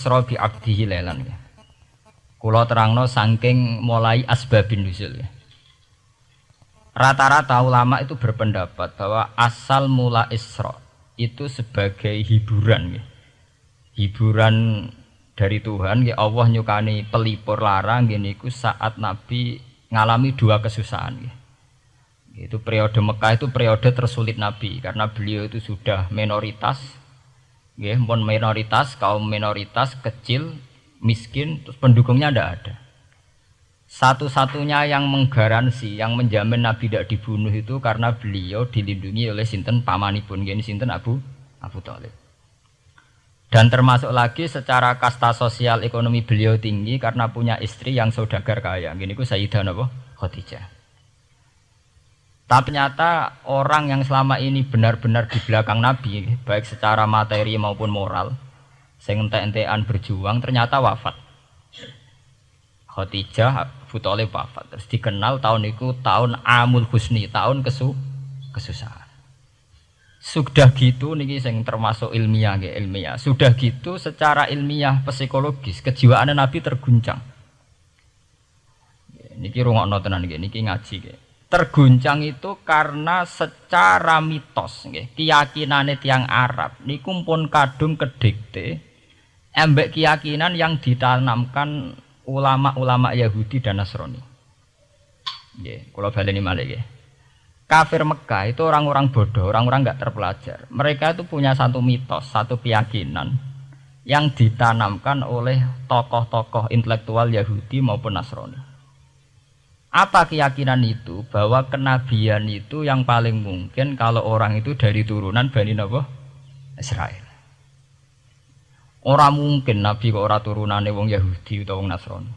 asra bi abdihi lailan. Kula terangno saking mulai asbabun nuzul. Rata-rata ulama itu berpendapat bahwa asal mula Isra itu sebagai hiburan. Hiburan dari Tuhan, Allah nyukani pelipur larang niku saat Nabi ngalami dua kesusahan. Itu periode Mekah itu periode tersulit Nabi karena beliau itu sudah minoritas, kaum minoritas kecil, miskin, terus pendukungnya tidak ada. Satu-satunya yang menggaransi, yang menjamin Nabi tidak dibunuh itu karena beliau dilindungi oleh sinten pamanipun, sinten Abu Thalib. Dan termasuk lagi secara kasta sosial ekonomi beliau tinggi karena punya istri yang saudagar kaya. Gini ku Sayyidah Khadijah. Tapi ternyata orang yang selama ini benar-benar di belakang Nabi, baik secara materi maupun moral, sing entek-entekan berjuang, ternyata wafat. Khadijah Abu Thalib wafat. Terus dikenal tahun itu tahun Amul Husni, tahun kesusahan. Sudah gitu niki sing termasuk ilmiah. Sudah gitu secara ilmiah psikologis kejiwaan Nabi terguncang. Niki rungokno tenan niki ngaji nggih. Terguncang itu karena secara mitos nggih, keyakinane tiyang Arab niku pun kadung kedikte embek keyakinan yang ditanamkan ulama-ulama Yahudi dan Nasrani. Nggih, kula baleni malih nggih. Kafir Mekah itu orang-orang bodoh, orang-orang enggak terpelajar. Mereka itu punya satu mitos, satu keyakinan yang ditanamkan oleh tokoh-tokoh intelektual Yahudi maupun Nasrani. Apa keyakinan itu? Bahwa kenabian itu yang paling mungkin kalau orang itu dari turunan Bani Israel. Orang mungkin Nabi kok ora turunane wong Yahudi utawa wong Nasrani.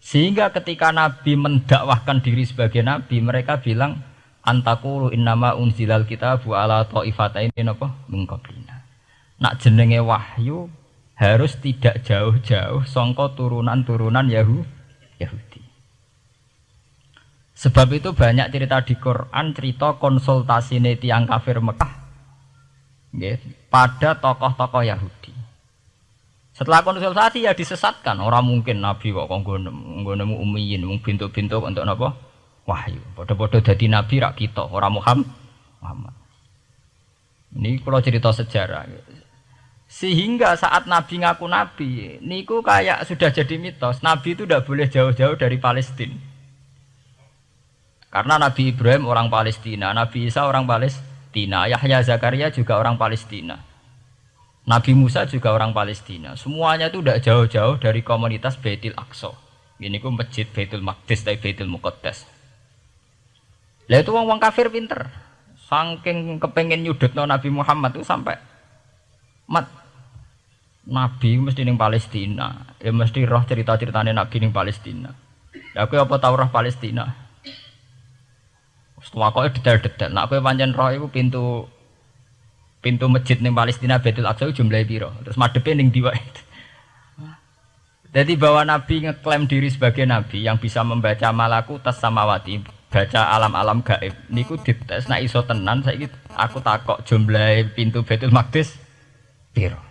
Sehingga ketika Nabi mendakwahkan diri sebagai Nabi, mereka bilang antakulu innama unzilal kitabu ala ta'ifataini min qablina. Nak jenenge wahyu harus tidak jauh-jauh sangka turunan-turunan Yahudi. Sebab itu banyak cerita di Quran, cerita konsultasine tiyang kafir Mekah pada tokoh-tokoh Yahudi. Setelah konsultasi ya disesatkan. Orang mungkin Nabi kok nemu ummiyin, mung bintuk-bintuk untuk napa? Wahyu. Padha-padha dadi nabi rak kita, ora Muhammad. Ini kalau cerita sejarah. Sehingga saat Nabi ngaku Nabi, niku kayak sudah jadi mitos. Nabi itu tidak boleh jauh-jauh dari Palestina. Karena Nabi Ibrahim orang Palestina, Nabi Isa orang Palestina, Yahya Zakaria juga orang Palestina. Nabi Musa juga orang Palestina. Semuanya itu tidak jauh-jauh dari komunitas Baitul Aqsa. Ini ku masjid Baitul Maqdis atau Baitul Muqaddas. Lah itu wong kafir pinter. Saking kepengen nyudutno Nabi Muhammad itu sampai Nabi mesti ning Palestina. Ya mesti roh cerita-ceritane Nabi ning Palestina. Ya aku apa tau roh Palestina? Setelah kok detail-detail. Nek kowe pancen roh iku pintu masjid ning Palestina Baitul Aqsa jumlahe piro? Terus madhepe ning ndi wae. Jadi bahwa Nabi ngeklaim diri sebagai Nabi yang bisa membaca malakutas samawati, baca alam-alam gaib. Niku dites nek iso tenan saiki aku takok jumlahe pintu Baitul Maqdis piro.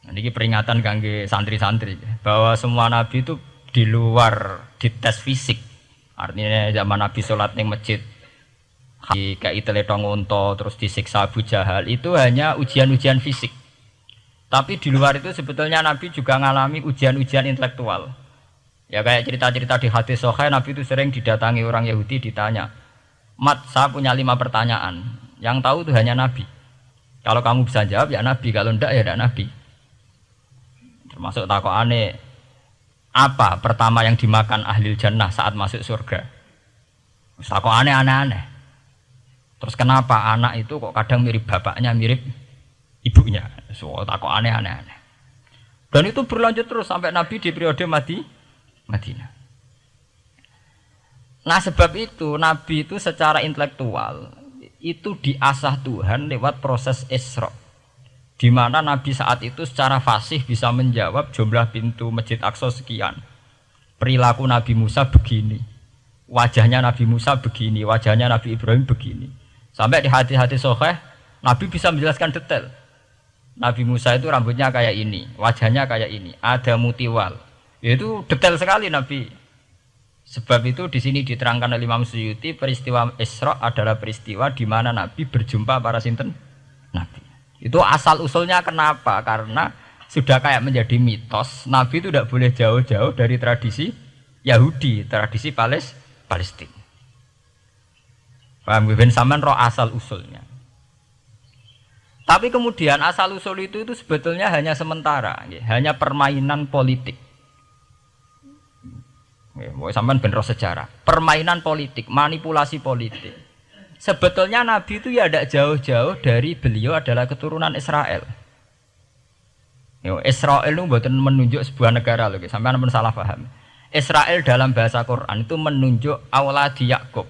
Nah, niki peringatan kangge santri-santri bahwa semua Nabi itu di luar dites fisik. Artinya zaman Nabi sholat ning masjid kayak teletong unta terus disiksa Abu Jahal itu hanya ujian-ujian fisik. Tapi di luar itu sebetulnya Nabi juga mengalami ujian-ujian intelektual. Ya kayak cerita-cerita di hadis Sahih, Nabi itu sering didatangi orang Yahudi ditanya, "Mat, saya punya 5 pertanyaan. Yang tahu itu hanya Nabi. Kalau kamu bisa jawab ya Nabi, kalau enggak ya tidak Nabi." Termasuk takokane, apa pertama yang dimakan ahli jannah saat masuk surga? Takokane aneh-aneh. Terus kenapa anak itu kok kadang mirip bapaknya, mirip ibunya? So, takut aneh-aneh. Dan itu berlanjut terus sampai Nabi di periode Madinah. Nah sebab itu Nabi itu secara intelektual itu diasah Tuhan lewat proses Isra. Di mana Nabi saat itu secara fasih bisa menjawab jumlah pintu Masjid Aqsa sekian. Perilaku Nabi Musa begini. Wajahnya Nabi Musa begini, wajahnya Nabi Ibrahim begini. Sampai di hati-hati Sahih, Nabi bisa menjelaskan detail. Nabi Musa itu rambutnya kayak ini, wajahnya kayak ini, ada mutiwal. Itu detail sekali Nabi. Sebab itu di sini diterangkan oleh Imam Suyuti, peristiwa Isra adalah peristiwa di mana Nabi berjumpa para sinten Nabi. Itu asal usulnya kenapa? Karena sudah kayak menjadi mitos, Nabi itu tidak boleh jauh-jauh dari tradisi Yahudi, tradisi Palestina. Paham ben sampean roh asal usulnya. Tapi kemudian asal usul itu sebetulnya hanya sementara, hanya permainan politik. Sampean ben roh sejarah, permainan politik, manipulasi politik. Sebetulnya Nabi itu ya tidak jauh-jauh dari beliau adalah keturunan Israel. Israel itu bukan menunjuk sebuah negara loh, sampean pun salah paham. Israel dalam bahasa Quran itu menunjuk auladi Yakub.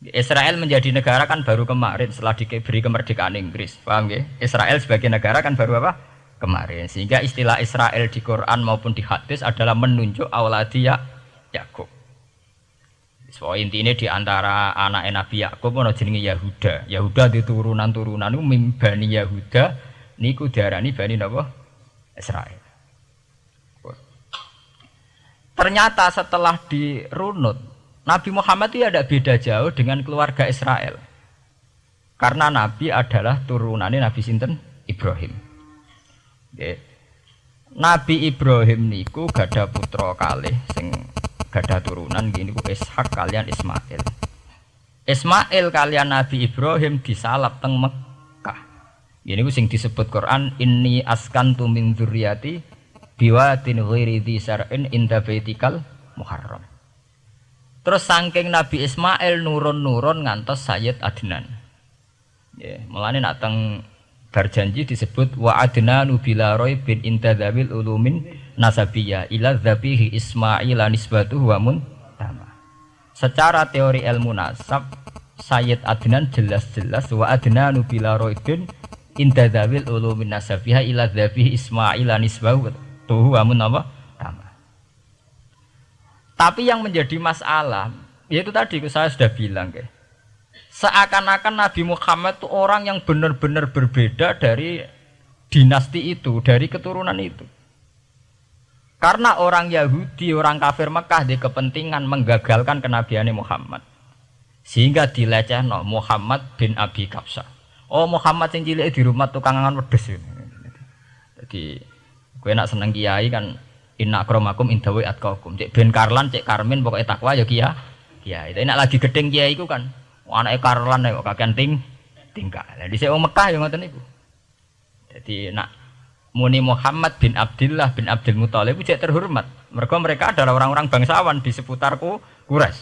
Israel menjadi negara kan baru kemarin setelah diberi kemerdekaan Inggris, paham ya? Israel sebagai negara kan baru apa? Kemarin. Sehingga istilah Israel di Quran maupun di hadis adalah menunjuk auladi Yakub. So intinya di antara anak Nabi Yakub ono jenenge Yahuda. Yahuda di turunan-turunan itu Bani Yahuda niku diarani Bani napa? Israel. Ternyata setelah dirunut Nabi Muhammad itu ada beda jauh dengan keluarga Israel. Karena Nabi adalah turunannya Nabi sinten Ibrahim. Oke. Nabi Ibrahim niku gada putra kalih sing gada turunan gini ku Ishak kalian Ismail. Ismail kalian Nabi Ibrahim disalap teng Mekah. Gini ku sing disebut Quran inni askantu min dzurriyyati biwatin ghairi dzi sar'in inda baitikal muharram. Terus saking Nabi Ismail nurun-nurun ngantos Sayyid Adnan. Ya, mulane nak teng berjanji disebut wa adnanu bila bin intadzabil ulumin nasabiyya ila dzabihi Ismail nisbatuhu wa muntama. Secara teori ilmu nasab Sayyid Adnan jelas-jelas wa adnanu bila bin intadzabil ulumin nasabiyya ila dzabihi Ismail nisbatuhu wa muntama. Tapi yang menjadi masalah, yaitu tadi saya sudah bilang, seakan-akan Nabi Muhammad itu orang yang benar-benar berbeda dari dinasti itu, dari keturunan itu. Karena orang Yahudi, orang kafir Mekah di kepentingan menggagalkan kenabian Muhammad, sehingga dilecehno Muhammad bin Abi Kabsah. Oh Muhammad yang cilik di rumah tukangan wedes. Jadi, gue nak seneng kiai kan. Inna akramakum indawi atqakum. Cek Ben Karlan, cek Karmin pokoknya takwa ya kiai. Tapi nak lagi gedeng kiai iku kan. Anake Karlan kok kakean tingkah. Lah dhisik wong Mekah ya ngoten niku. Jadi nak muni Muhammad bin Abdullah bin Abdul Muthalib cek terhormat. Mereka adalah orang-orang bangsawan di seputarku Quraisy.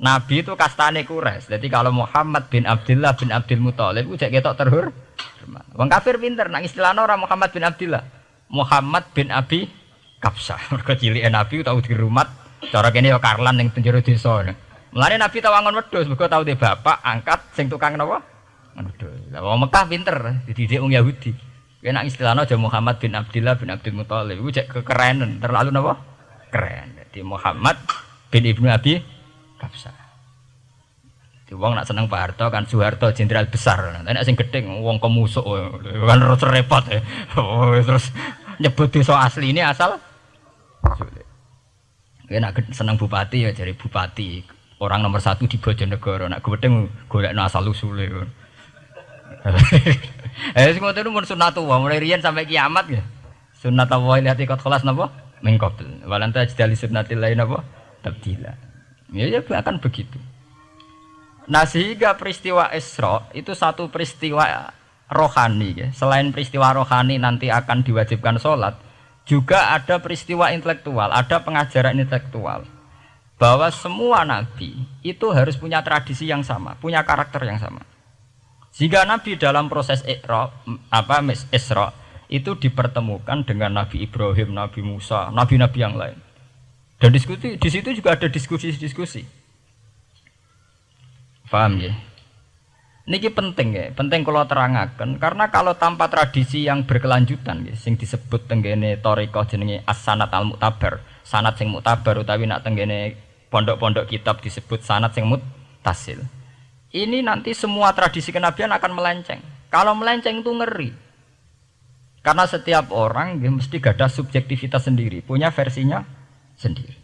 Nabi itu kastane Quraisy. Jadi kalau Muhammad bin Abdullah bin Abdul Muthalib cek ketok terhormat. Wong kafir pinter nang istilahna ora Muhammad bin Abdullah. Muhammad bin Abi Kabsah, mereka cilik Nabi tahu di rumah, cara kene ya Karlan yang penjuru desa. Mulane Nabi tahu angon wedhus, mereka tahu de bapak angkat sing tukang napa? Wedhus. Lah wong Mekah pinter, dididik wong Yahudi. Kena istilahnya aja Muhammad bin Abdullah bin Abdul Muthalib, iku cek kekerenan, terlalu napa? Keren. Jadi Muhammad bin Ibnu Abi Kabsah. Di wong nak seneng Pak Harto kan Soeharto jenderal besar. Nek sing gedeng wong kemusuk kan terus repot ya. Oh, terus nyebut desa asli ini asal nak seneng bupati ya jadi bupati orang nomor 1 di Bojonegoro nak gedeng golekno asal usule sing ngoten mun sunatullah mulai riyen sampai kiamat ya sunatullah lihat ikut kelas napa mengkobel walanta jadi sunnatil lain napa tabdila ya akan begitu. Nah sehingga peristiwa Isra itu satu peristiwa rohani ya. Selain peristiwa rohani nanti akan diwajibkan sholat, juga ada peristiwa intelektual, ada pengajaran intelektual bahwa semua nabi itu harus punya tradisi yang sama, punya karakter yang sama. Jika nabi dalam proses Isra itu dipertemukan dengan Nabi Ibrahim, Nabi Musa, nabi-nabi yang lain. Dan diskusi di situ juga ada diskusi-diskusi. Paham ya? Niki penting ya, penting kalau terangaken karena kalau tanpa tradisi yang berkelanjutan ya, sing disebut tenggene thariqah jenenge as-sanad al-mu'tabar, sanad sing mu'tabar utawi nak tenggene pondok-pondok kitab disebut sanad sing muttasil. Ini nanti semua tradisi kenabian akan melenceng. Kalau melenceng itu ngeri. Karena setiap orang mesti gada subjektivitas sendiri, punya versinya sendiri.